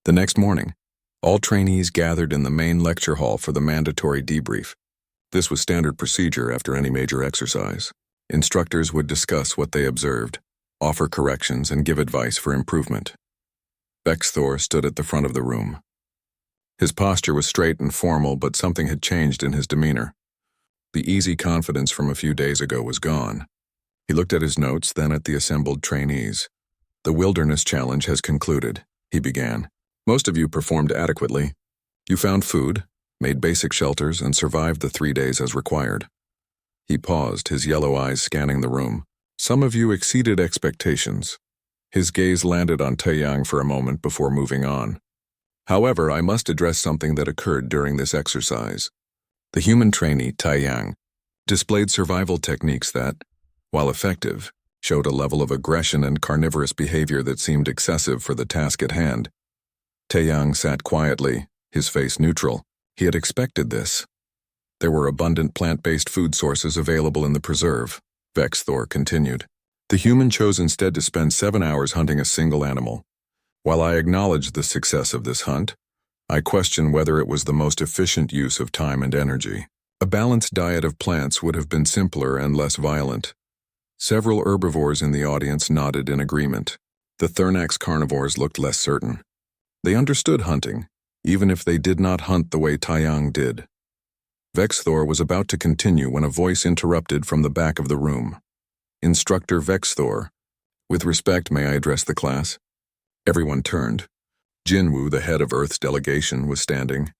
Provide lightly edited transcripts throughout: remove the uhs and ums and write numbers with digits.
The next morning, all trainees gathered in the main lecture hall for the mandatory debrief. This was standard procedure after any major exercise. Instructors would discuss what they observed, offer corrections, and give advice for improvement. Vexthor stood at the front of the room. His posture was straight and formal, but something had changed in his demeanor. The easy confidence from a few days ago was gone. He looked at his notes, then at the assembled trainees. "The wilderness challenge has concluded," he began. "Most of you performed adequately. You found food, made basic shelters, and survived the 3 days as required." He paused, his yellow eyes scanning the room. "Some of you exceeded expectations." His gaze landed on Taeyang for a moment before moving on. "However, I must address something that occurred during this exercise." The human trainee, Taeyang, displayed survival techniques that, while effective, showed a level of aggression and carnivorous behavior that seemed excessive for the task at hand. Taeyang sat quietly, his face neutral. He had expected this. There were abundant plant-based food sources available in the preserve, Vexthor continued. The human chose instead to spend 7 hours hunting a single animal. While I acknowledge the success of this hunt, I question whether it was the most efficient use of time and energy. A balanced diet of plants would have been simpler and less violent. Several herbivores in the audience nodded in agreement. The Thernax carnivores looked less certain. They understood hunting, even if they did not hunt the way Taeyang did. Vexthor was about to continue when a voice interrupted from the back of the room. "Instructor Vexthor, with respect, may I address the class?" Everyone turned. Jinwoo, the head of Earth's delegation, was standing.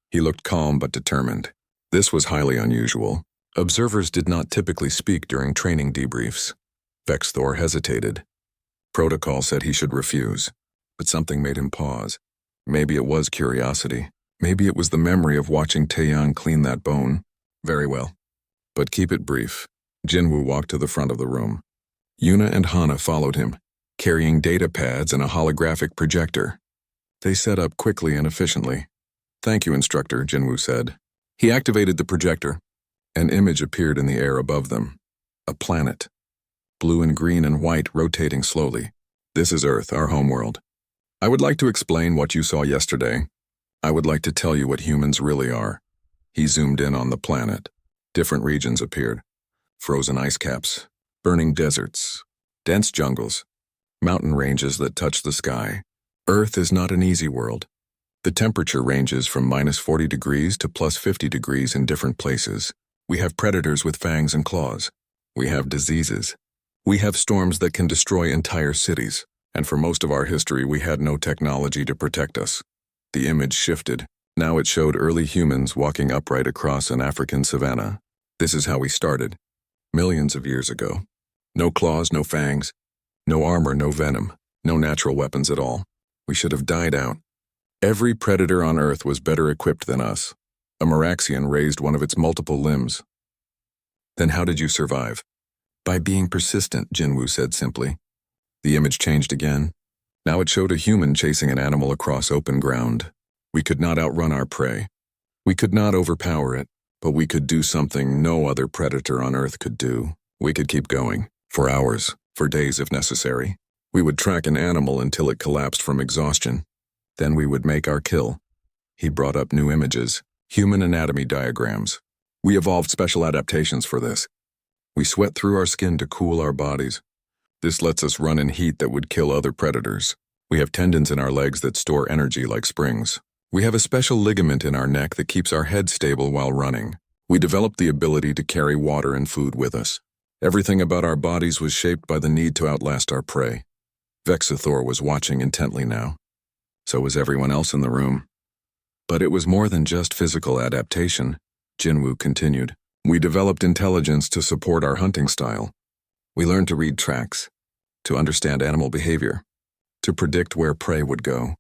He looked calm but determined. This was highly unusual. Observers did not typically speak during training debriefs. Vexthor hesitated. Protocol said he should refuse, but something made him pause. Maybe it was curiosity. Maybe it was the memory of watching Taeyang clean that bone. "Very well. But keep it brief." Jinwoo walked to the front of the room. Yuna and Hana followed him, carrying data pads and a holographic projector. They set up quickly and efficiently. "Thank you, instructor," Jinwoo said. He activated the projector. An image appeared in the air above them. A planet. Blue and green and white rotating slowly. "This is Earth, our homeworld. I would like to explain what you saw yesterday. I would like to tell you what humans really are." He zoomed in on the planet. Different regions appeared. Frozen ice caps, burning deserts, dense jungles, mountain ranges that touch the sky. Earth is not an easy world. The temperature ranges from -40 degrees to +50 degrees in different places. We have predators with fangs and claws. We have diseases. We have storms that can destroy entire cities. And for most of our history, we had no technology to protect us. The image shifted. Now it showed early humans walking upright across an African savanna. This is how we started. Millions of years ago. No claws, no fangs. No armor, no venom. No natural weapons at all. We should have died out. Every predator on Earth was better equipped than us. A Meraxian raised one of its multiple limbs. "Then how did you survive?" "By being persistent," Jinwoo said simply. The image changed again. Now it showed a human chasing an animal across open ground. We could not outrun our prey. We could not overpower it, but we could do something no other predator on Earth could do. We could keep going, for hours, for days if necessary. We would track an animal until it collapsed from exhaustion. Then we would make our kill. He brought up new images, human anatomy diagrams. We evolved special adaptations for this. We sweat through our skin to cool our bodies. This lets us run in heat that would kill other predators. We have tendons in our legs that store energy like springs. We have a special ligament in our neck that keeps our head stable while running. We developed the ability to carry water and food with us. Everything about our bodies was shaped by the need to outlast our prey. Vexthor was watching intently now. So was everyone else in the room. But it was more than just physical adaptation, Jinwoo continued. We developed intelligence to support our hunting style. We learned to read tracks, to understand animal behavior, to predict where prey would go.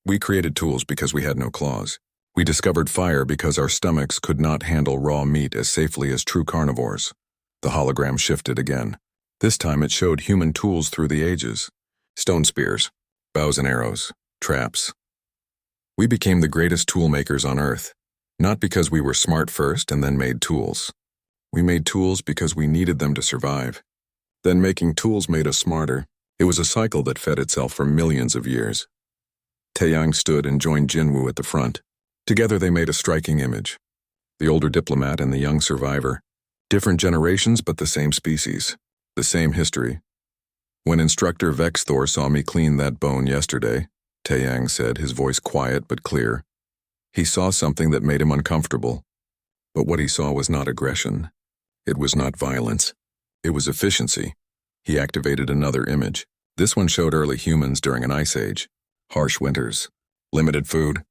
We created tools because we had no claws. We discovered fire because our stomachs could not handle raw meat as safely as true carnivores. The hologram shifted again. This time it showed human tools through the ages. Stone spears, bows and arrows, traps. We became the greatest tool makers on Earth, not because we were smart first and then made tools. We made tools because we needed them to survive. Then making tools made us smarter. It was a cycle that fed itself for millions of years. Taeyang stood and joined Jinwoo at the front. Together they made a striking image. The older diplomat and the young survivor. Different generations but the same species. The same history. When Instructor Vexthor saw me clean that bone yesterday, Taeyang said, his voice quiet but clear, he saw something that made him uncomfortable. But what he saw was not aggression. It was not violence. It was efficiency. He activated another image. This one showed early humans during an ice age. Harsh winters. Limited food.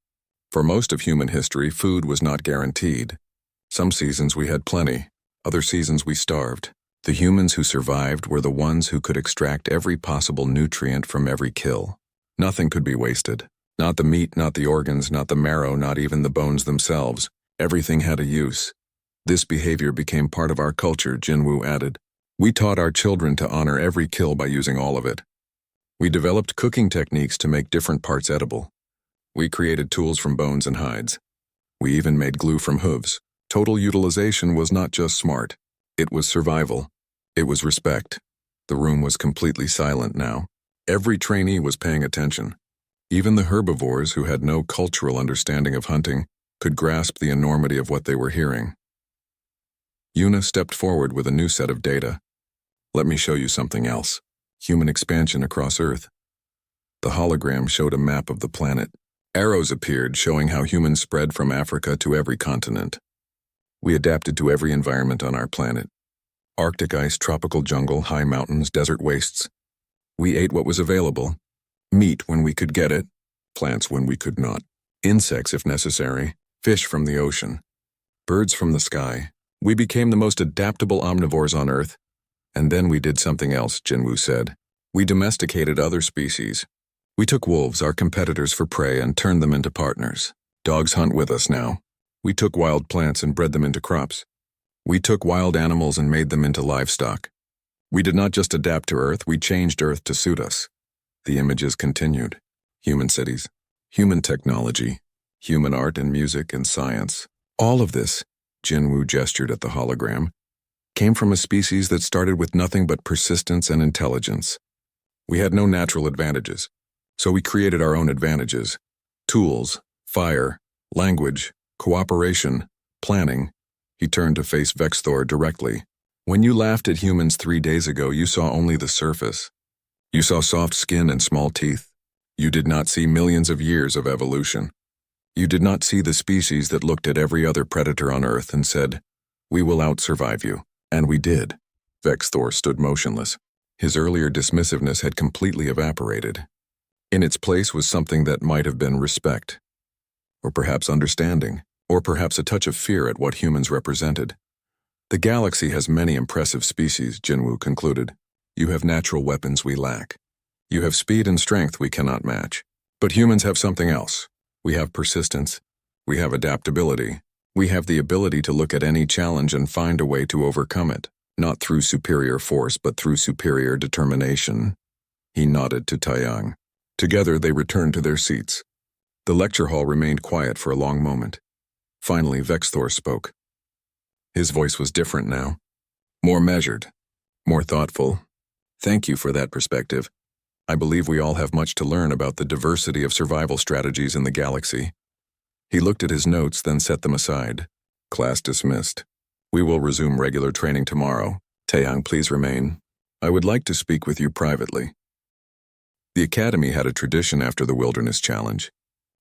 For most of human history, food was not guaranteed. Some seasons we had plenty. Other seasons we starved. The humans who survived were the ones who could extract every possible nutrient from every kill. Nothing could be wasted. Not the meat, not the organs, not the marrow, not even the bones themselves. Everything had a use. This behavior became part of our culture, Jinwoo added. We taught our children to honor every kill by using all of it. We developed cooking techniques to make different parts edible. We created tools from bones and hides. We even made glue from hooves. Total utilization was not just smart. It was survival. It was respect. The room was completely silent now. Every trainee was paying attention. Even the herbivores, who had no cultural understanding of hunting, could grasp the enormity of what they were hearing. Yuna stepped forward with a new set of data. Let me show you something else. Human expansion across Earth. The hologram showed a map of the planet. Arrows appeared showing how humans spread from Africa to every continent. We adapted to every environment on our planet. Arctic ice, tropical jungle, high mountains, desert wastes. We ate what was available. Meat when we could get it, plants when we could not, insects if necessary, fish from the ocean, birds from the sky. We became the most adaptable omnivores on Earth. And then we did something else, Jinwoo said. We domesticated other species. We took wolves, our competitors for prey, and turned them into partners. Dogs hunt with us now. We took wild plants and bred them into crops. We took wild animals and made them into livestock. We did not just adapt to Earth, we changed Earth to suit us. The images continued. Human cities, human technology, human art and music and science. All of this, Jinwoo gestured at the hologram, came from a species that started with nothing but persistence and intelligence. We had no natural advantages, so we created our own advantages. Tools, fire, language, cooperation, planning. He turned to face Vexthor directly. When you laughed at humans 3 days ago, you saw only the surface. You saw soft skin and small teeth. You did not see millions of years of evolution. You did not see the species that looked at every other predator on Earth and said, "We will outsurvive you." And we did. Vexthor stood motionless. His earlier dismissiveness had completely evaporated. In its place was something that might have been respect, or perhaps understanding, or perhaps a touch of fear at what humans represented. The galaxy has many impressive species, Jinwoo concluded. You have natural weapons we lack. You have speed and strength we cannot match. But humans have something else. We have persistence. We have adaptability. We have the ability to look at any challenge and find a way to overcome it, not through superior force but through superior determination. He nodded to Taeyang. Together they returned to their seats. The lecture hall remained quiet for a long moment. Finally, Vexthor spoke. His voice was different now. More measured. More thoughtful. Thank you for that perspective. I believe we all have much to learn about the diversity of survival strategies in the galaxy. He looked at his notes, then set them aside. Class dismissed. We will resume regular training tomorrow. Taeyang, please remain. I would like to speak with you privately. The academy had a tradition after the Wilderness Challenge.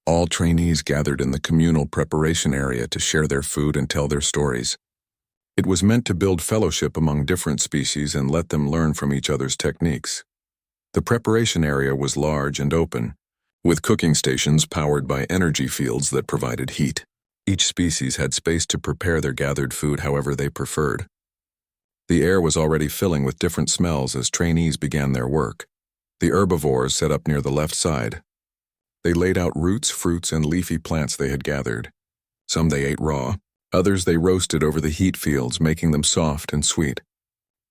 All trainees gathered in the communal preparation area to share their food and tell their stories. It was meant to build fellowship among different species and let them learn from each other's techniques. The preparation area was large and open, with cooking stations powered by energy fields that provided heat. Each species had space to prepare their gathered food however they preferred. The air was already filling with different smells as trainees began their work. The herbivores set up near the left side. They laid out roots, fruits, and leafy plants they had gathered. Some they ate raw. Others they roasted over the heat fields, making them soft and sweet.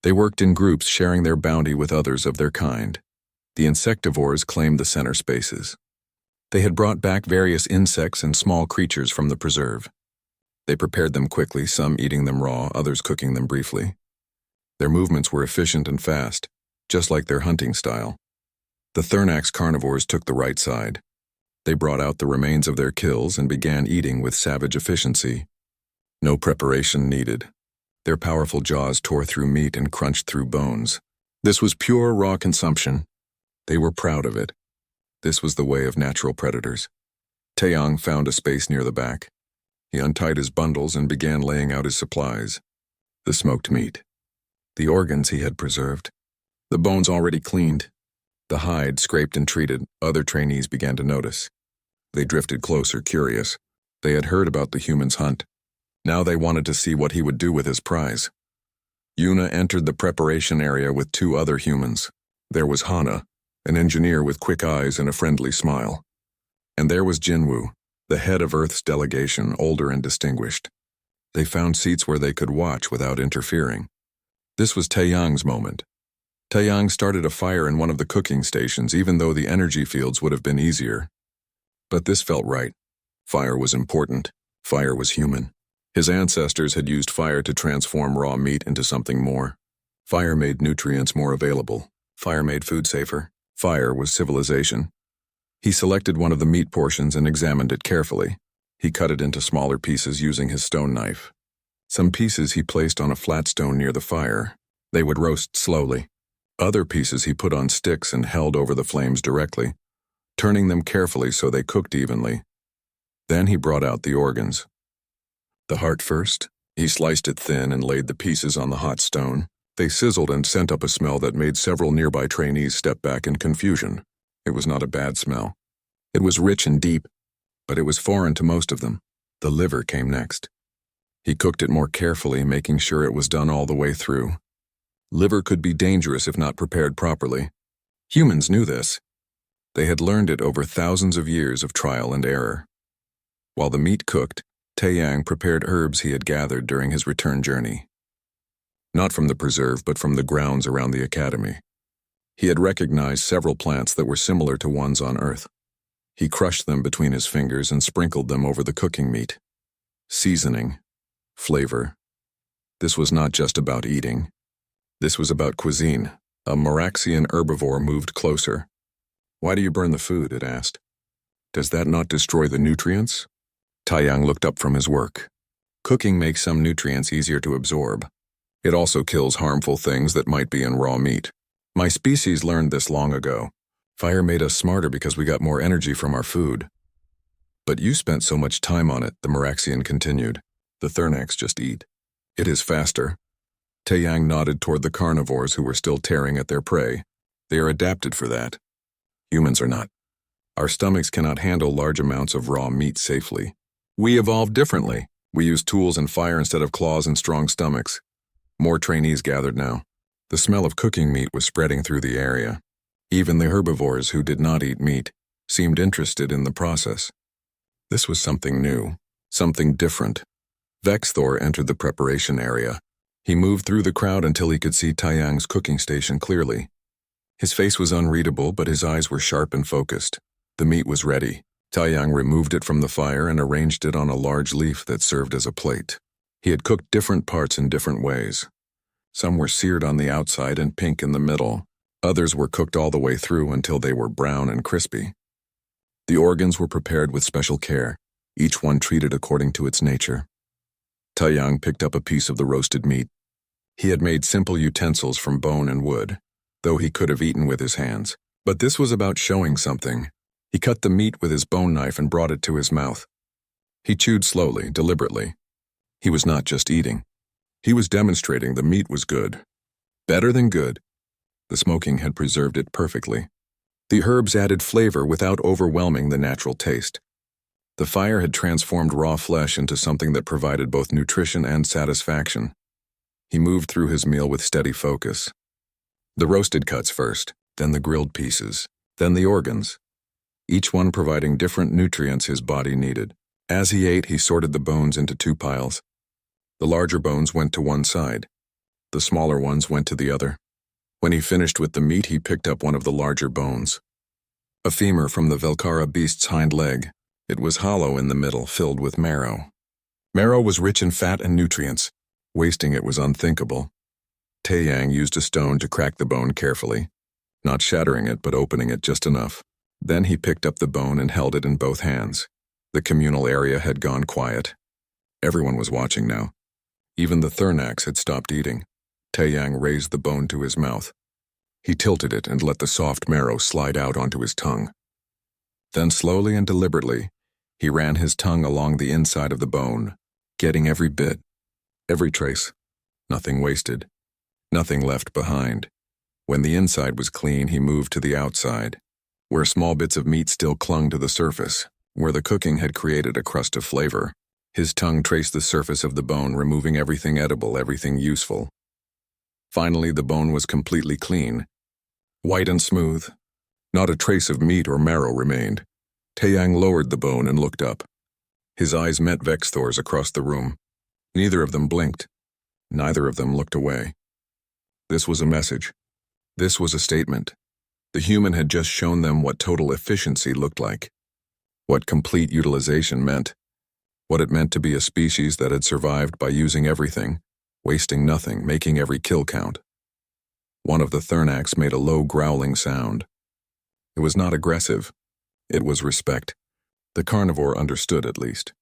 They worked in groups, sharing their bounty with others of their kind. The insectivores claimed the center spaces. They had brought back various insects and small creatures from the preserve. They prepared them quickly, some eating them raw, others cooking them briefly. Their movements were efficient and fast, just like their hunting style. The Thernax carnivores took the right side. They brought out the remains of their kills and began eating with savage efficiency. No preparation needed. Their powerful jaws tore through meat and crunched through bones. This was pure raw consumption. They were proud of it. This was the way of natural predators. Taeyang found a space near the back. He untied his bundles and began laying out his supplies. The smoked meat. The organs he had preserved. The bones already cleaned. The hide scraped and treated. Other trainees began to notice. They drifted closer, curious. They had heard about the human's hunt. Now they wanted to see what he would do with his prize. Yuna entered the preparation area with 2 other humans. There was Hana, an engineer with quick eyes and a friendly smile. And there was Jinwoo, the head of Earth's delegation, older and distinguished. They found seats where they could watch without interfering. This was Taeyang's moment. Taeyang started a fire in one of the cooking stations, even though the energy fields would have been easier. But this felt right. Fire was important. Fire was human. His ancestors had used fire to transform raw meat into something more. Fire made nutrients more available. Fire made food safer. Fire was civilization. He selected one of the meat portions and examined it carefully. He cut it into smaller pieces using his stone knife. Some pieces he placed on a flat stone near the fire. They would roast slowly. Other pieces he put on sticks and held over the flames directly, turning them carefully so they cooked evenly. Then he brought out the organs. The heart first. He sliced it thin and laid the pieces on the hot stone. They sizzled and sent up a smell that made several nearby trainees step back in confusion. It was not a bad smell. It was rich and deep, but it was foreign to most of them. The liver came next. He cooked it more carefully, making sure it was done all the way through. Liver could be dangerous if not prepared properly. Humans knew this. They had learned it over thousands of years of trial and error. While the meat cooked, Taeyang prepared herbs he had gathered during his return journey. Not from the preserve, but from the grounds around the academy. He had recognized several plants that were similar to ones on Earth. He crushed them between his fingers and sprinkled them over the cooking meat. Seasoning. Flavor. This was not just about eating. This was about cuisine. A Maraxian herbivore moved closer. "Why do you burn the food?" it asked. "Does that not destroy the nutrients?" Taeyang looked up from his work. Cooking makes some nutrients easier to absorb. It also kills harmful things that might be in raw meat. My species learned this long ago. Fire made us smarter because we got more energy from our food. But you spent so much time on it, the Maraxian continued. The Thernax just eat. It is faster. Taeyang nodded toward the carnivores who were still tearing at their prey. They are adapted for that. Humans are not. Our stomachs cannot handle large amounts of raw meat safely. We evolved differently. We use tools and fire instead of claws and strong stomachs. More trainees gathered now. The smell of cooking meat was spreading through the area. Even the herbivores who did not eat meat seemed interested in the process. This was something new, something different. Vexthor entered the preparation area. He moved through the crowd until he could see Taeyang's cooking station clearly. His face was unreadable, but his eyes were sharp and focused. The meat was ready. Taeyang removed it from the fire and arranged it on a large leaf that served as a plate. He had cooked different parts in different ways. Some were seared on the outside and pink in the middle. Others were cooked all the way through until they were brown and crispy. The organs were prepared with special care, each one treated according to its nature. Taeyang picked up a piece of the roasted meat. He had made simple utensils from bone and wood, though he could have eaten with his hands. But this was about showing something. He cut the meat with his bone knife and brought it to his mouth. He chewed slowly, deliberately. He was not just eating. He was demonstrating the meat was good. Better than good. The smoking had preserved it perfectly. The herbs added flavor without overwhelming the natural taste. The fire had transformed raw flesh into something that provided both nutrition and satisfaction. He moved through his meal with steady focus. The roasted cuts first, then the grilled pieces, then the organs, each one providing different nutrients his body needed. As he ate, he sorted the bones into 2 piles. The larger bones went to one side. The smaller ones went to the other. When he finished with the meat, he picked up one of the larger bones. A femur from the Velkara beast's hind leg. It was hollow in the middle, filled with marrow. Marrow was rich in fat and nutrients. Wasting it was unthinkable. Taeyang used a stone to crack the bone carefully, not shattering it but opening it just enough. Then he picked up the bone and held it in both hands. The communal area had gone quiet. Everyone was watching now. Even the Thernax had stopped eating. Taeyang raised the bone to his mouth. He tilted it and let the soft marrow slide out onto his tongue. Then slowly and deliberately, he ran his tongue along the inside of the bone, getting every bit, every trace. Nothing wasted. Nothing left behind. When the inside was clean, he moved to the outside, where small bits of meat still clung to the surface, where the cooking had created a crust of flavor. His tongue traced the surface of the bone, removing everything edible, everything useful. Finally, the bone was completely clean, white and smooth. Not a trace of meat or marrow remained. Taeyang lowered the bone and looked up. His eyes met Vexthor's across the room. Neither of them blinked. Neither of them looked away. This was a message. This was a statement. The human had just shown them what total efficiency looked like, what complete utilization meant, what it meant to be a species that had survived by using everything, wasting nothing, making every kill count. One of the Thernax made a low growling sound. It was not aggressive. It was respect. The carnivore understood, at least.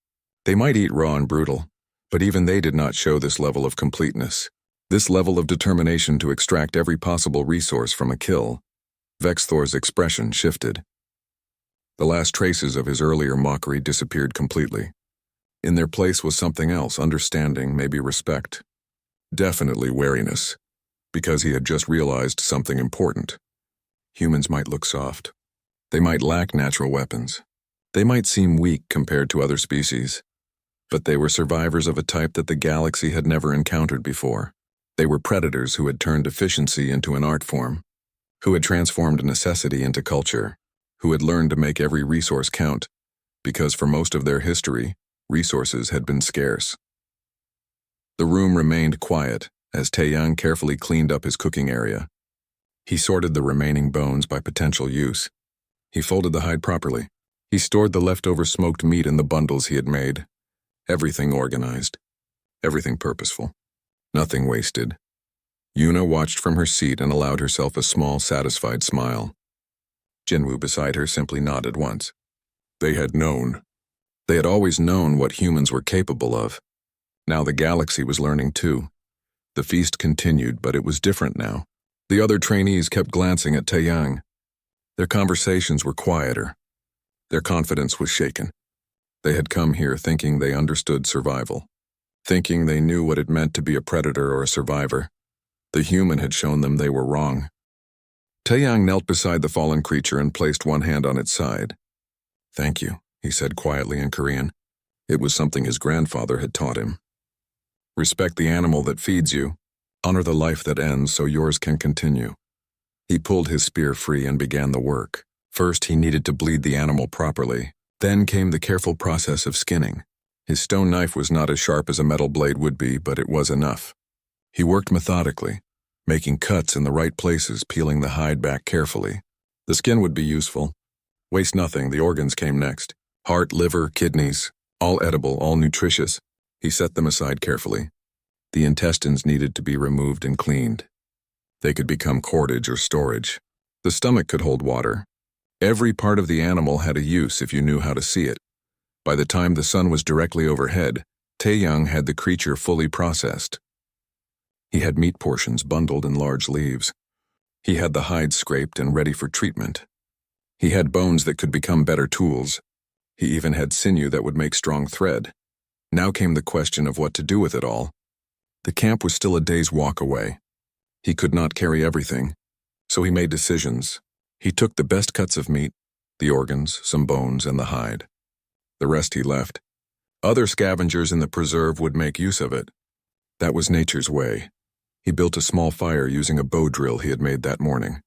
They might eat raw and brutal, but even they did not show this level of completeness, this level of determination to extract every possible resource from a kill. Vexthor's expression shifted. The last traces of his earlier mockery disappeared completely. In their place was something else, understanding, maybe respect. Definitely wariness, because he had just realized something important. Humans might look soft. They might lack natural weapons. They might seem weak compared to other species. But they were survivors of a type that the galaxy had never encountered before. They were predators who had turned efficiency into an art form, who had transformed necessity into culture, who had learned to make every resource count, because for most of their history, resources had been scarce. The room remained quiet as Taeyang carefully cleaned up his cooking area. He sorted the remaining bones by potential use. He folded the hide properly. He stored the leftover smoked meat in the bundles he had made. Everything organized. Everything purposeful. Nothing wasted. Yuna watched from her seat and allowed herself a small, satisfied smile. Jinwoo beside her simply nodded once. They had known. They had always known what humans were capable of. Now the galaxy was learning too. The feast continued, but it was different now. The other trainees kept glancing at Taeyang. Their conversations were quieter. Their confidence was shaken. They had come here thinking they understood survival, thinking they knew what it meant to be a predator or a survivor. The human had shown them they were wrong. Taeyang knelt beside the fallen creature and placed one hand on its side. "Thank you," he said quietly in Korean. It was something his grandfather had taught him. "Respect the animal that feeds you. Honor the life that ends so yours can continue." He pulled his spear free and began the work. First, he needed to bleed the animal properly. Then came the careful process of skinning. His stone knife was not as sharp as a metal blade would be, but it was enough. He worked methodically, making cuts in the right places, peeling the hide back carefully. The skin would be useful. Waste nothing, the organs came next. Heart, liver, kidneys, all edible, all nutritious. He set them aside carefully. The intestines needed to be removed and cleaned. They could become cordage or storage. The stomach could hold water. Every part of the animal had a use if you knew how to see it. By the time the sun was directly overhead, Taeyang had the creature fully processed. He had meat portions bundled in large leaves. He had the hide scraped and ready for treatment. He had bones that could become better tools. He even had sinew that would make strong thread. Now came the question of what to do with it all. The camp was still a day's walk away. He could not carry everything, so he made decisions. He took the best cuts of meat, the organs, some bones, and the hide. The rest he left. Other scavengers in the preserve would make use of it. That was nature's way. He built a small fire using a bow drill he had made that morning.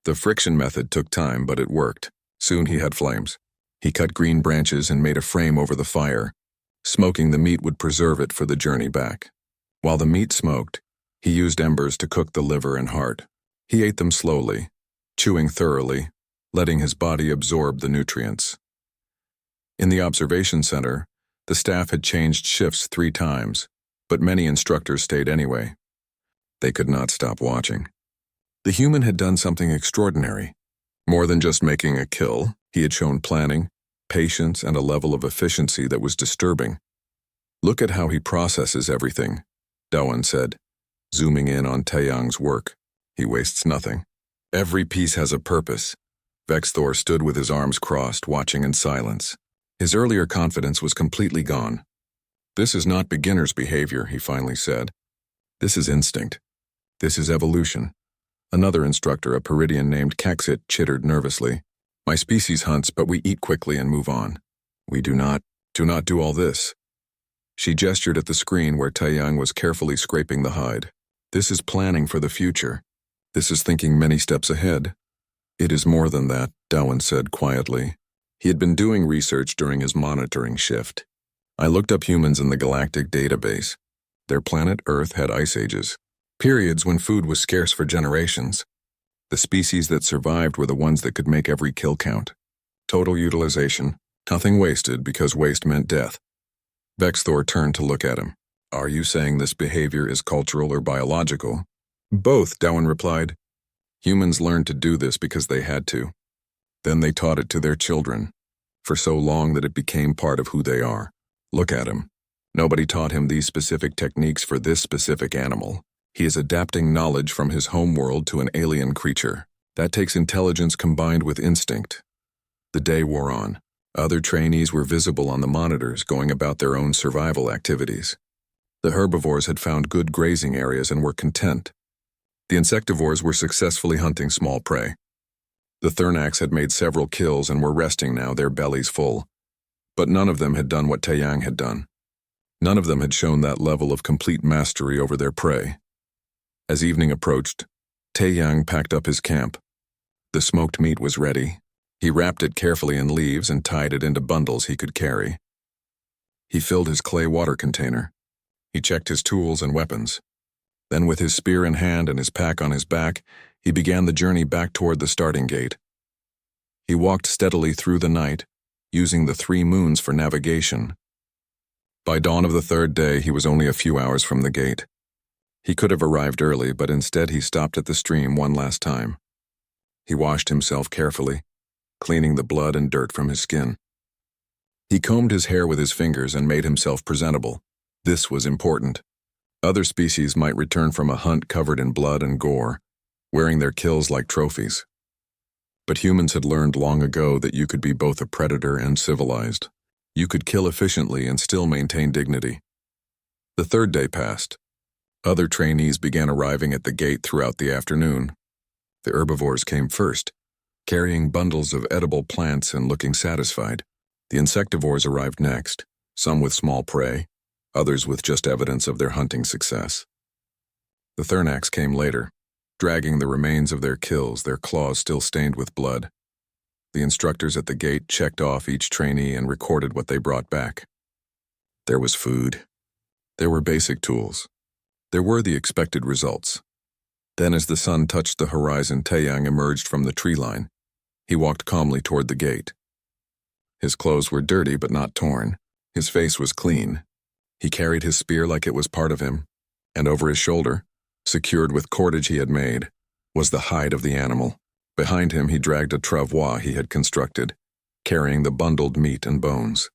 The friction method took time, but it worked. Soon he had flames. He cut green branches and made a frame over the fire. Smoking the meat would preserve it for the journey back. While the meat smoked, he used embers to cook the liver and heart. He ate them slowly, chewing thoroughly, letting his body absorb the nutrients. In the observation center, the staff had changed shifts 3 times, but many instructors stayed anyway. They could not stop watching. The human had done something extraordinary. More than just making a kill, he had shown planning, patience, and a level of efficiency that was disturbing. "Look at how he processes everything," Doan said, zooming in on Taeyang's work. "He wastes nothing. Every piece has a purpose." Vexthor stood with his arms crossed, watching in silence. His earlier confidence was completely gone. "This is not beginner's behavior," he finally said. "This is instinct. This is evolution." Another instructor, a Peridian named Kexit, chittered nervously. "My species hunts, but we eat quickly and move on. We do not do all this." She gestured at the screen where Taeyang was carefully scraping the hide. "This is planning for the future. This is thinking many steps ahead." "It is more than that," Dowan said quietly. He had been doing research during his monitoring shift. "I looked up humans in the Galactic database. Their planet, Earth, had ice ages, periods when food was scarce for generations. The species that survived were the ones that could make every kill count. Total utilization, nothing wasted because waste meant death." Vexthor turned to look at him. "Are you saying this behavior is cultural or biological?" "Both," Dowan replied. "Humans learned to do this because they had to. Then they taught it to their children, for so long that it became part of who they are. Look at him. Nobody taught him these specific techniques for this specific animal. He is adapting knowledge from his home world to an alien creature. That takes intelligence combined with instinct." The day wore on. Other trainees were visible on the monitors, going about their own survival activities. The herbivores had found good grazing areas and were content. The insectivores were successfully hunting small prey. The Thernax had made several kills and were resting now, their bellies full. But none of them had done what Taeyang had done. None of them had shown that level of complete mastery over their prey. As evening approached, Taeyang packed up his camp. The smoked meat was ready. He wrapped it carefully in leaves and tied it into bundles he could carry. He filled his clay water container. He checked his tools and weapons. Then, with his spear in hand and his pack on his back, he began the journey back toward the starting gate. He walked steadily through the night, using the 3 moons for navigation. By dawn of the 3rd day, he was only a few hours from the gate. He could have arrived early, but instead he stopped at the stream one last time. He washed himself carefully, cleaning the blood and dirt from his skin. He combed his hair with his fingers and made himself presentable. This was important. Other species might return from a hunt covered in blood and gore, wearing their kills like trophies. But humans had learned long ago that you could be both a predator and civilized. You could kill efficiently and still maintain dignity. The 3rd day passed. Other trainees began arriving at the gate throughout the afternoon. The herbivores came first, carrying bundles of edible plants and looking satisfied. The insectivores arrived next, some with small prey, others with just evidence of their hunting success. The Thernax came later, dragging the remains of their kills, their claws still stained with blood. The instructors at the gate checked off each trainee and recorded what they brought back. There was food. There were basic tools. There were the expected results. Then, as the sun touched the horizon, Taeyang emerged from the tree line. He walked calmly toward the gate. His clothes were dirty but not torn. His face was clean. He carried his spear like it was part of him, and over his shoulder, secured with cordage he had made, was the hide of the animal. Behind him he dragged a travois he had constructed, carrying the bundled meat and bones.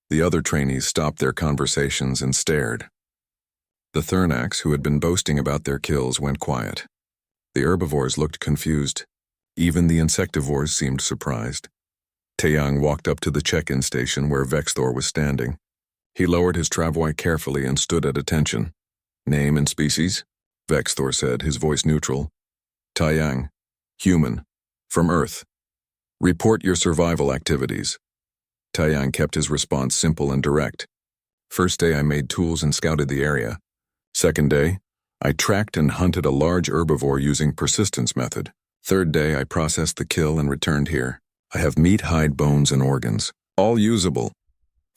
The other trainees stopped their conversations and stared. The Thernax, who had been boasting about their kills, went quiet. The herbivores looked confused. Even the insectivores seemed surprised. Taeyang walked up to the check-in station where Vexthor was standing. He lowered his travois carefully and stood at attention. "Name and species?" Vexthor said, his voice neutral. "Taeyang. Human. From Earth. Report your survival activities." Taeyang kept his response simple and direct. "First day I made tools and scouted the area. Second day, I tracked and hunted a large herbivore using persistence method. Third day, I processed the kill and returned here. I have meat, hide, bones, and organs. All usable."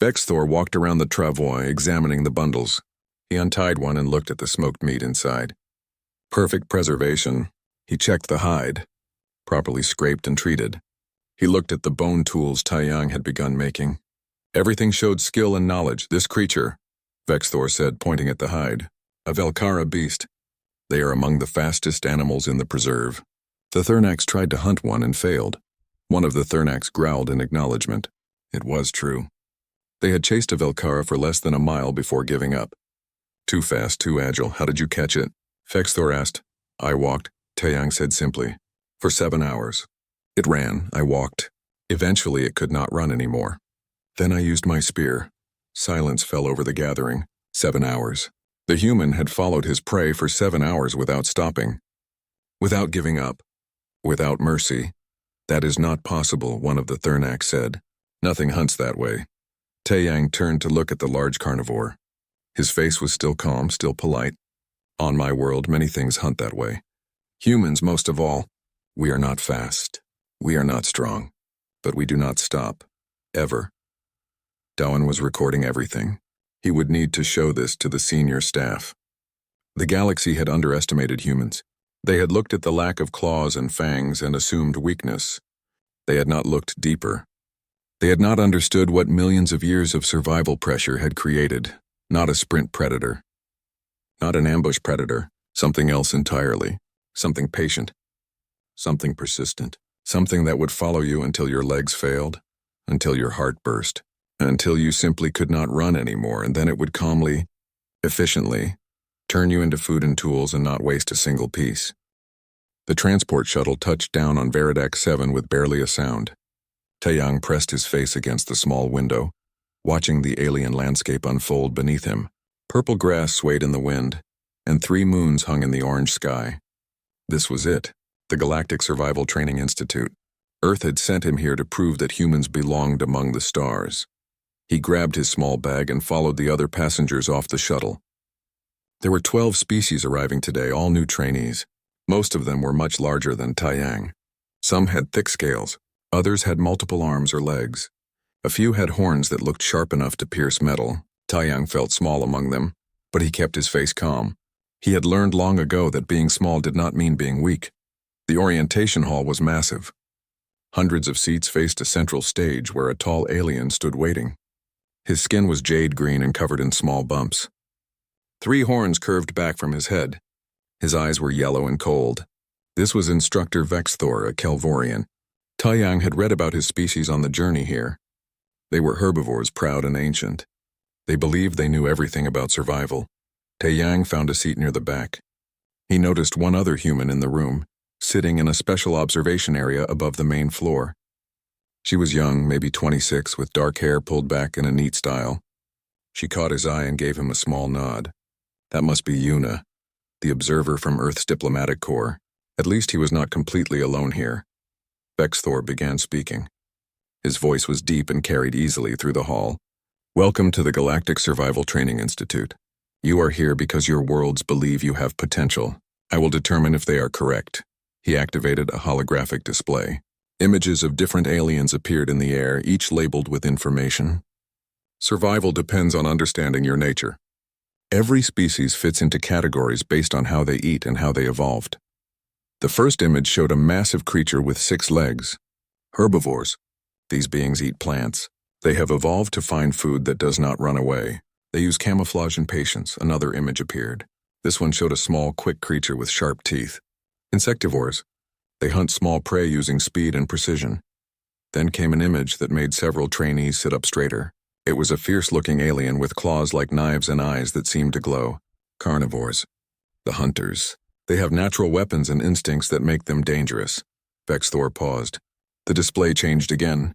Vexthor walked around the travois, examining the bundles. He untied one and looked at the smoked meat inside. Perfect preservation. He checked the hide, properly scraped and treated. He looked at the bone tools Taeyang had begun making. Everything showed skill and knowledge. "This creature," Vexthor said, pointing at the hide, "a Velkara beast. They are among the fastest animals in the preserve. The Thernax tried to hunt one and failed. One of the Thernax growled in acknowledgement. It was true. They had chased a Velkara for less than a mile before giving up. Too fast, too agile. How did you catch it? Vexthor asked. I walked, Taeyang said simply. For 7 hours. It ran, I walked. Eventually it could not run anymore. Then I used my spear. Silence fell over the gathering. 7 hours. The human had followed his prey for 7 hours without stopping. Without giving up. Without mercy. That is not possible, one of the Thernax said. Nothing hunts that way. Taeyang turned to look at the large carnivore. His face was still calm, still polite. On my world, many things hunt that way. Humans, most of all. We are not fast. We are not strong. But we do not stop. Ever. Dowan was recording everything. He would need to show this to the senior staff. The galaxy had underestimated humans. They had looked at the lack of claws and fangs and assumed weakness. They had not looked deeper. They had not understood what millions of years of survival pressure had created. Not a sprint predator. Not an ambush predator. Something else entirely. Something patient. Something persistent. Something that would follow you until your legs failed. Until your heart burst. Until you simply could not run anymore, and then it would calmly, efficiently, turn you into food and tools and not waste a single piece. The transport shuttle touched down on Veridac 7 with barely a sound. Taeyang pressed his face against the small window, watching the alien landscape unfold beneath him. Purple grass swayed in the wind, and 3 moons hung in the orange sky. This was it, the Galactic Survival Training Institute. Earth had sent him here to prove that humans belonged among the stars. He grabbed his small bag and followed the other passengers off the shuttle. There were 12 species arriving today, all new trainees. Most of them were much larger than Taeyang. Some had thick scales, others had multiple arms or legs. A few had horns that looked sharp enough to pierce metal. Taeyang felt small among them, but he kept his face calm. He had learned long ago that being small did not mean being weak. The orientation hall was massive. Hundreds of seats faced a central stage where a tall alien stood waiting. His skin was jade green and covered in small bumps. 3 horns curved back from his head. His eyes were yellow and cold. This was Instructor Vexthor, a Kelvorian. Taeyang had read about his species on the journey here. They were herbivores, proud and ancient. They believed they knew everything about survival. Taeyang found a seat near the back. He noticed one other human in the room, sitting in a special observation area above the main floor. She was young, maybe 26, with dark hair pulled back in a neat style. She caught his eye and gave him a small nod. That must be Yuna, the observer from Earth's diplomatic corps. At least he was not completely alone here. Vexthor began speaking. His voice was deep and carried easily through the hall. Welcome to the Galactic Survival Training Institute. You are here because your worlds believe you have potential. I will determine if they are correct. He activated a holographic display. Images of different aliens appeared in the air, each labeled with information. Survival depends on understanding your nature. Every species fits into categories based on how they eat and how they evolved. The first image showed a massive creature with 6 legs. Herbivores. These beings eat plants. They have evolved to find food that does not run away. They use camouflage and patience. Another image appeared. This one showed a small, quick creature with sharp teeth. Insectivores. They hunt small prey using speed and precision. Then came an image that made several trainees sit up straighter. It was a fierce-looking alien with claws like knives and eyes that seemed to glow. Carnivores. The hunters. They have natural weapons and instincts that make them dangerous. Vexthor paused. The display changed again.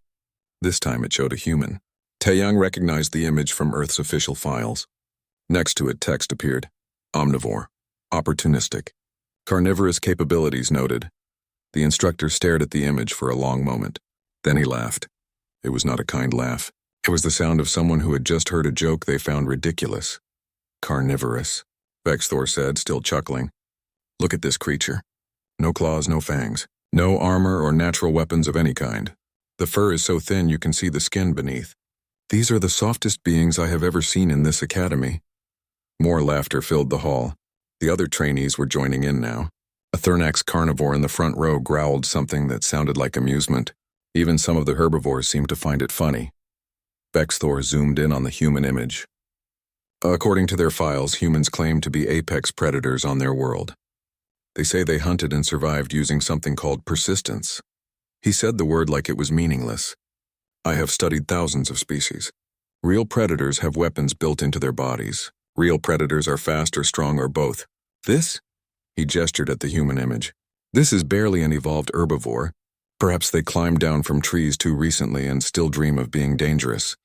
This time it showed a human. Taeyang recognized the image from Earth's official files. Next to it, text appeared. Omnivore. Opportunistic. Carnivorous capabilities noted. The instructor stared at the image for a long moment. Then he laughed. It was not a kind laugh. It was the sound of someone who had just heard a joke they found ridiculous. Carnivorous, Vexthor said, still chuckling. Look at this creature. No claws, no fangs. No armor or natural weapons of any kind. The fur is so thin you can see the skin beneath. These are the softest beings I have ever seen in this academy. More laughter filled the hall. The other trainees were joining in now. A Thernax carnivore in the front row growled something that sounded like amusement. Even some of the herbivores seemed to find it funny. Vexthor zoomed in on the human image. According to their files, humans claim to be apex predators on their world. They say they hunted and survived using something called persistence. He said the word like it was meaningless. I have studied thousands of species. Real predators have weapons built into their bodies. Real predators are fast or strong or both. This? He gestured at the human image. This is barely an evolved herbivore. Perhaps they climbed down from trees too recently and still dream of being dangerous.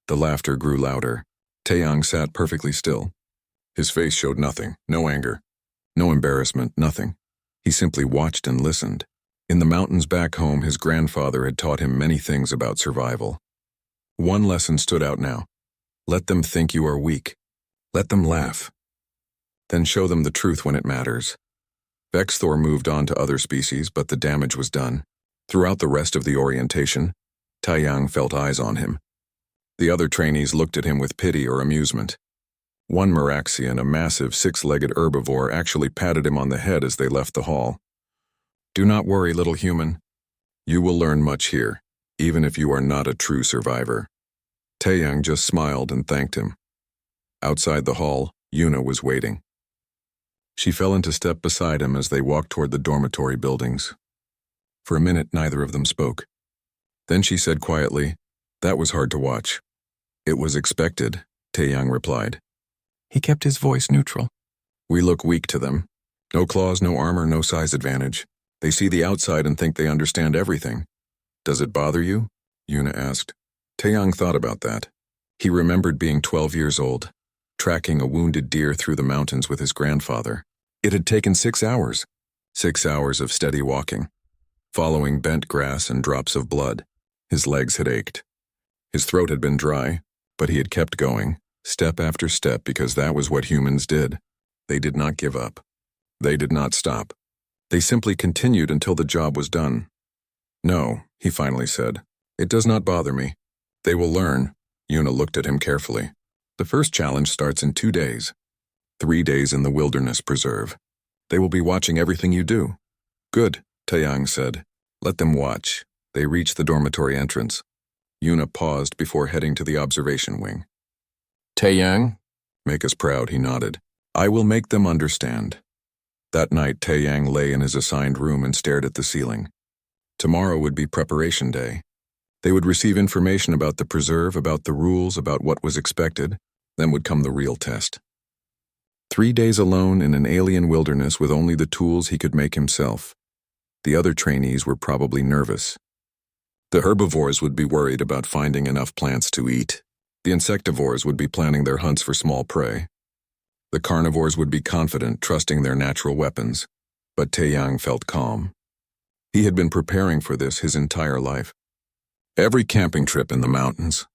The laughter grew louder. Taeyang sat perfectly still. His face showed nothing, no anger, no embarrassment, nothing. He simply watched and listened. In the mountains back home, his grandfather had taught him many things about survival. One lesson stood out now. Let them think you are weak. Let them laugh. Then show them the truth when it matters. Vexthor moved on to other species, but the damage was done. Throughout the rest of the orientation, Taeyang felt eyes on him. The other trainees looked at him with pity or amusement. One Meraxian, a massive six-legged herbivore, actually patted him on the head as they left the hall. Do not worry, little human. You will learn much here, even if you are not a true survivor. Taeyang just smiled and thanked him. Outside the hall, Yuna was waiting. She fell into step beside him as they walked toward the dormitory buildings. For a minute, neither of them spoke. Then she said quietly, "That was hard to watch." "It was expected," Taeyang replied. He kept his voice neutral. "We look weak to them. No claws, no armor, no size advantage. They see the outside and think they understand everything." "Does it bother you?" Yuna asked. Taeyang thought about that. He remembered being 12 years old, tracking a wounded deer through the mountains with his grandfather. It had taken 6 hours. 6 hours of steady walking, following bent grass and drops of blood. His legs had ached. His throat had been dry, but he had kept going, step after step, because that was what humans did. They did not give up. They did not stop. They simply continued until the job was done. "No," he finally said. "It does not bother me. They will learn." Yuna looked at him carefully. "The first challenge starts in 2 days. 3 days in the wilderness preserve. They will be watching everything you do." "Good," Taeyang said. "Let them watch." They reached the dormitory entrance. Yuna paused before heading to the observation wing. "Taeyang, make us proud," he nodded. "I will make them understand." That night, Taeyang lay in his assigned room and stared at the ceiling. Tomorrow would be preparation day. They would receive information about the preserve, about the rules, about what was expected. Then would come the real test. 3 days alone in an alien wilderness with only the tools he could make himself. The other trainees were probably nervous. The herbivores would be worried about finding enough plants to eat. The insectivores would be planning their hunts for small prey. The carnivores would be confident, trusting their natural weapons. But Taeyang felt calm. He had been preparing for this his entire life. Every camping trip in the mountains,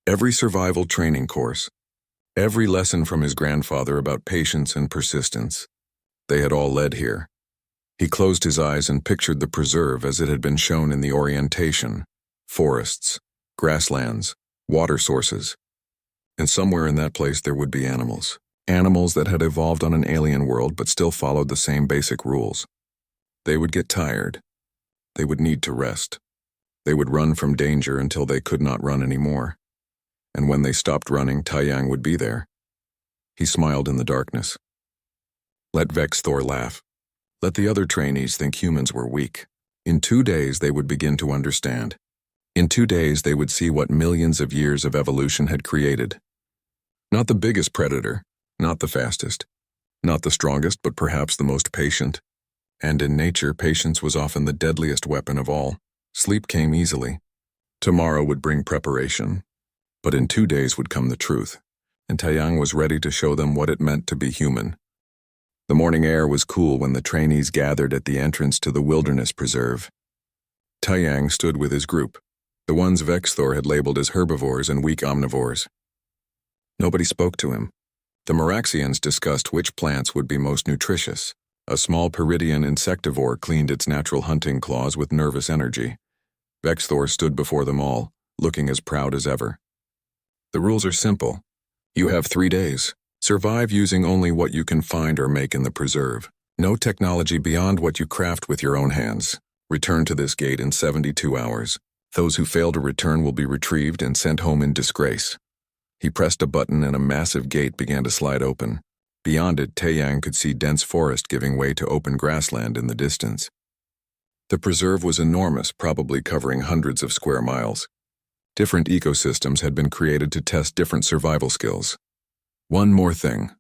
every survival training course, every lesson from his grandfather about patience and persistence, they had all led here. He closed his eyes and pictured the preserve as it had been shown in the orientation: forests, grasslands, water sources. And somewhere in that place there would be animals. Animals that had evolved on an alien world but still followed the same basic rules. They would get tired. They would need to rest. They would run from danger until they could not run anymore. And when they stopped running, Taeyang would be there. He smiled in the darkness. Let Vexthor laugh. Let the other trainees think humans were weak. In 2 days they would begin to understand. In 2 days they would see what millions of years of evolution had created. Not the biggest predator, not the fastest, not the strongest, but perhaps the most patient. And in nature, patience was often the deadliest weapon of all. Sleep came easily. Tomorrow would bring preparation. But in 2 days would come the truth, and Taeyang was ready to show them what it meant to be human. The morning air was cool when the trainees gathered at the entrance to the wilderness preserve. Taeyang stood with his group, the ones Vexthor had labeled as herbivores and weak omnivores. Nobody spoke to him. The Meraxians discussed which plants would be most nutritious. A small Peridian insectivore cleaned its natural hunting claws with nervous energy. Vexthor stood before them all, looking as proud as ever. The rules are simple. You have 3 days. Survive using only what you can find or make in the preserve. No technology beyond what you craft with your own hands. Return to this gate in 72 hours. Those who fail to return will be retrieved and sent home in disgrace. He pressed a button and a massive gate began to slide open. Beyond it, Taeyang could see dense forest giving way to open grassland in the distance. The preserve was enormous, probably covering hundreds of square miles. Different ecosystems had been created to test different survival skills. One more thing,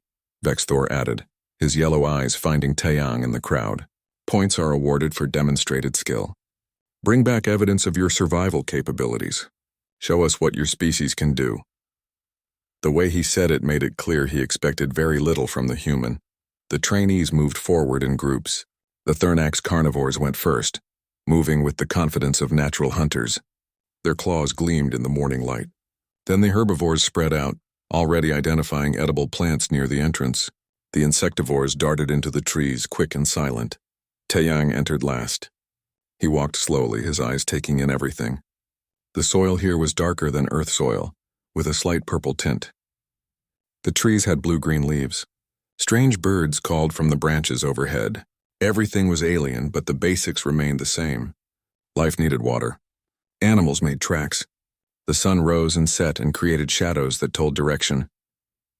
Vexthor added, his yellow eyes finding Taeyang in the crowd. Points are awarded for demonstrated skill. Bring back evidence of your survival capabilities. Show us what your species can do. The way he said it made it clear he expected very little from the human. The trainees moved forward in groups. The Thernax carnivores went first, moving with the confidence of natural hunters. Their claws gleamed in the morning light. Then the herbivores spread out, already identifying edible plants near the entrance. The insectivores darted into the trees, quick and silent. Taeyang entered last. He walked slowly, his eyes taking in everything. The soil here was darker than earth soil, with a slight purple tint. The trees had blue-green leaves. Strange birds called from the branches overhead. Everything was alien, but the basics remained the same. Life needed water. Animals made tracks. The sun rose and set and created shadows that told direction.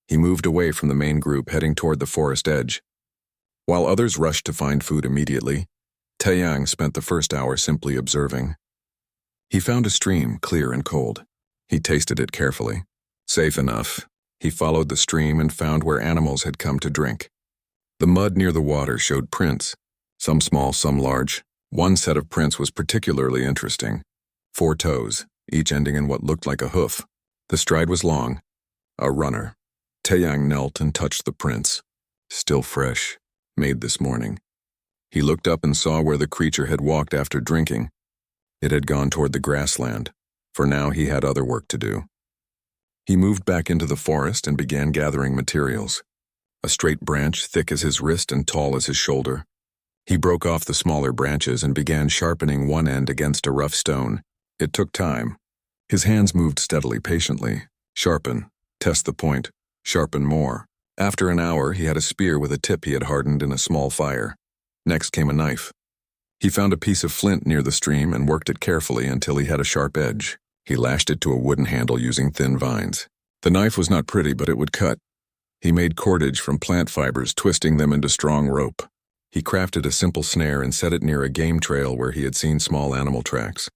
He moved away from the main group, heading toward the forest edge. While others rushed to find food immediately, Taeyang spent the first hour simply observing. He found a stream, clear and cold. He tasted it carefully. Safe enough. He followed the stream and found where animals had come to drink. The mud near the water showed prints, some small, some large. One set of prints was particularly interesting. 4 toes, each ending in what looked like a hoof. The stride was long. A runner. Taeyang knelt and touched the prints. Still fresh, made this morning. He looked up and saw where the creature had walked after drinking. It had gone toward the grassland. For now, he had other work to do. He moved back into the forest and began gathering materials. A straight branch, thick as his wrist and tall as his shoulder. He broke off the smaller branches and began sharpening one end against a rough stone. It took time. His hands moved steadily, patiently. Sharpen, test the point, sharpen more. After an hour, he had a spear with a tip he had hardened in a small fire. Next came a knife. He found a piece of flint near the stream and worked it carefully until he had a sharp edge. He lashed it to a wooden handle using thin vines. The knife was not pretty, but it would cut. He made cordage from plant fibers, twisting them into strong rope. He crafted a simple snare and set it near a game trail where he had seen small animal tracks.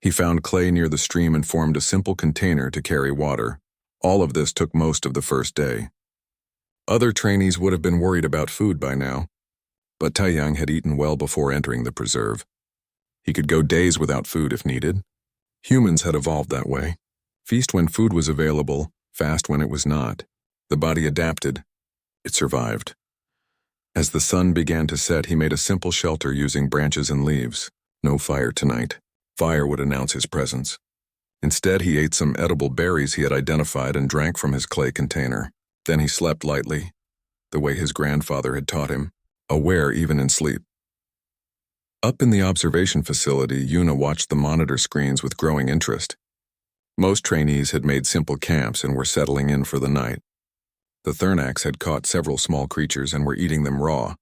He found clay near the stream and formed a simple container to carry water. All of this took most of the first day. Other trainees would have been worried about food by now, but Taeyang had eaten well before entering the preserve. He could go days without food if needed. Humans had evolved that way. Feast when food was available, fast when it was not. The body adapted. It survived. As the sun began to set, he made a simple shelter using branches and leaves. No fire tonight. Fire would announce his presence. Instead, he ate some edible berries he had identified and drank from his clay container. Then he slept lightly, the way his grandfather had taught him, aware even in sleep. Up in the observation facility, Yuna watched the monitor screens with growing interest. Most trainees had made simple camps and were settling in for the night. The Thernax had caught several small creatures and were eating them raw.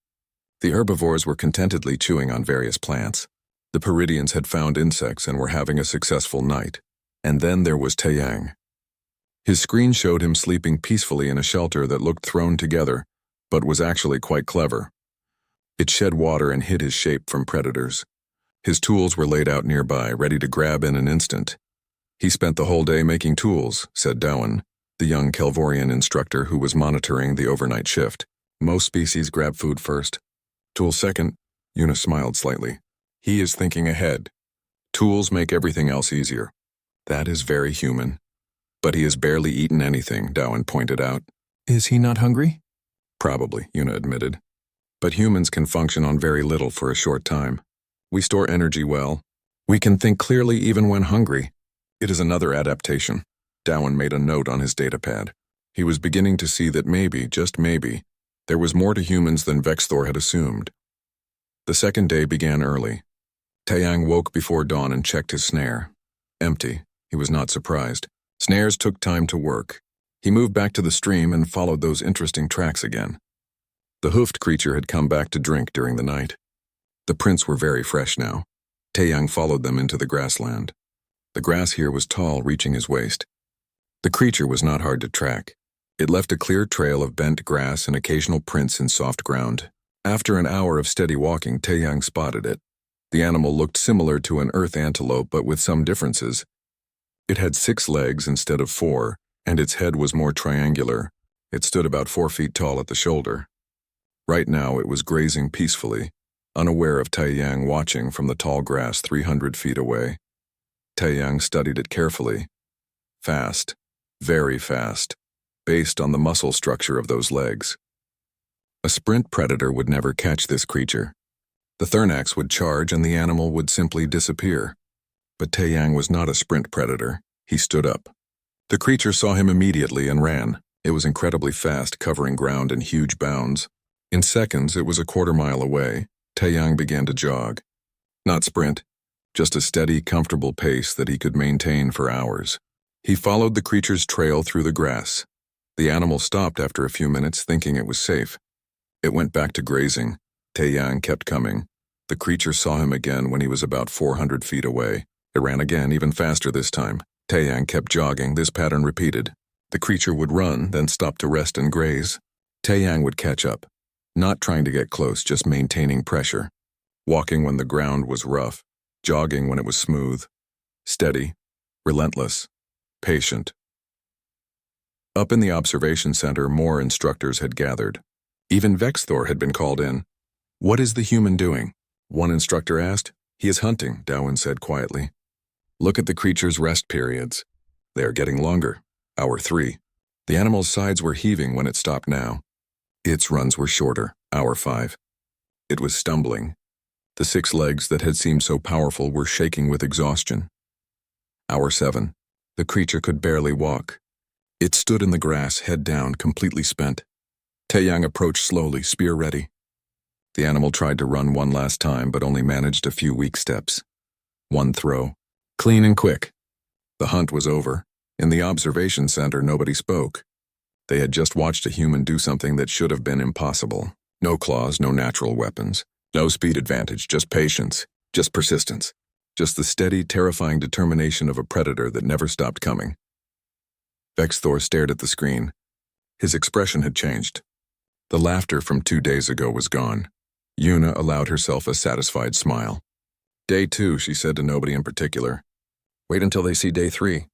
The herbivores were contentedly chewing on various plants. The Peridians had found insects and were having a successful night. And then there was Taeyang. His screen showed him sleeping peacefully in a shelter that looked thrown together, but was actually quite clever. It shed water and hid his shape from predators. His tools were laid out nearby, ready to grab in an instant. He spent the whole day making tools, said Dowan, the young Kelvorian instructor who was monitoring the overnight shift. Most species grab food first. Tools second. Yuna smiled slightly. He is thinking ahead. Tools make everything else easier. That is very human. But he has barely eaten anything, Dowan pointed out. Is he not hungry? Probably, Yuna admitted. But humans can function on very little for a short time. We store energy well. We can think clearly even when hungry. It is another adaptation. Dowan made a note on his datapad. He was beginning to see that maybe, just maybe, there was more to humans than Vexthor had assumed. The second day began early. Taeyang woke before dawn and checked his snare. Empty. He was not surprised. Snares took time to work. He moved back to the stream and followed those interesting tracks again. The hoofed creature had come back to drink during the night. The prints were very fresh now. Taeyang followed them into the grassland. The grass here was tall, reaching his waist. The creature was not hard to track. It left a clear trail of bent grass and occasional prints in soft ground. After an hour of steady walking, Taeyang spotted it. The animal looked similar to an earth antelope, but with some differences. It had 6 legs instead of 4, and its head was more triangular. It stood about 4 feet tall at the shoulder. Right now it was grazing peacefully, unaware of Taeyang watching from the tall grass 300 feet away. Taeyang studied it carefully. Fast, very fast, based on the muscle structure of those legs. A sprint predator would never catch this creature. The Thernax would charge and the animal would simply disappear. But Taeyang was not a sprint predator. He stood up. The creature saw him immediately and ran. It was incredibly fast, covering ground in huge bounds. In seconds, it was a quarter-mile away. Taeyang began to jog. Not sprint, just a steady, comfortable pace that he could maintain for hours. He followed the creature's trail through the grass. The animal stopped after a few minutes, thinking it was safe. It went back to grazing. Taeyang kept coming. The creature saw him again when he was about 400 feet away. It ran again, even faster this time. Taeyang kept jogging. This pattern repeated. The creature would run, then stop to rest and graze. Taeyang would catch up, not trying to get close, just maintaining pressure. Walking when the ground was rough, jogging when it was smooth. Steady, relentless, patient. Up in the observation center, more instructors had gathered. Even Vexthor had been called in. "What is the human doing?" one instructor asked. "He is hunting," Darwin said quietly. "Look at the creature's rest periods. They are getting longer. Hour 3. The animal's sides were heaving when it stopped now. Its runs were shorter. Hour 5. It was stumbling. The 6 legs that had seemed so powerful were shaking with exhaustion. Hour 7. The creature could barely walk. It stood in the grass, head down, completely spent. Taeyang approached slowly, spear ready. The animal tried to run one last time, but only managed a few weak steps. One throw. Clean and quick. The hunt was over. In the observation center, nobody spoke. They had just watched a human do something that should have been impossible. No claws, no natural weapons. No speed advantage, just patience, just persistence. Just the steady, terrifying determination of a predator that never stopped coming. Vexthor stared at the screen. His expression had changed. The laughter from 2 days ago was gone. Yuna allowed herself a satisfied smile. "Day 2, she said to nobody in particular. "Wait until they see day 3.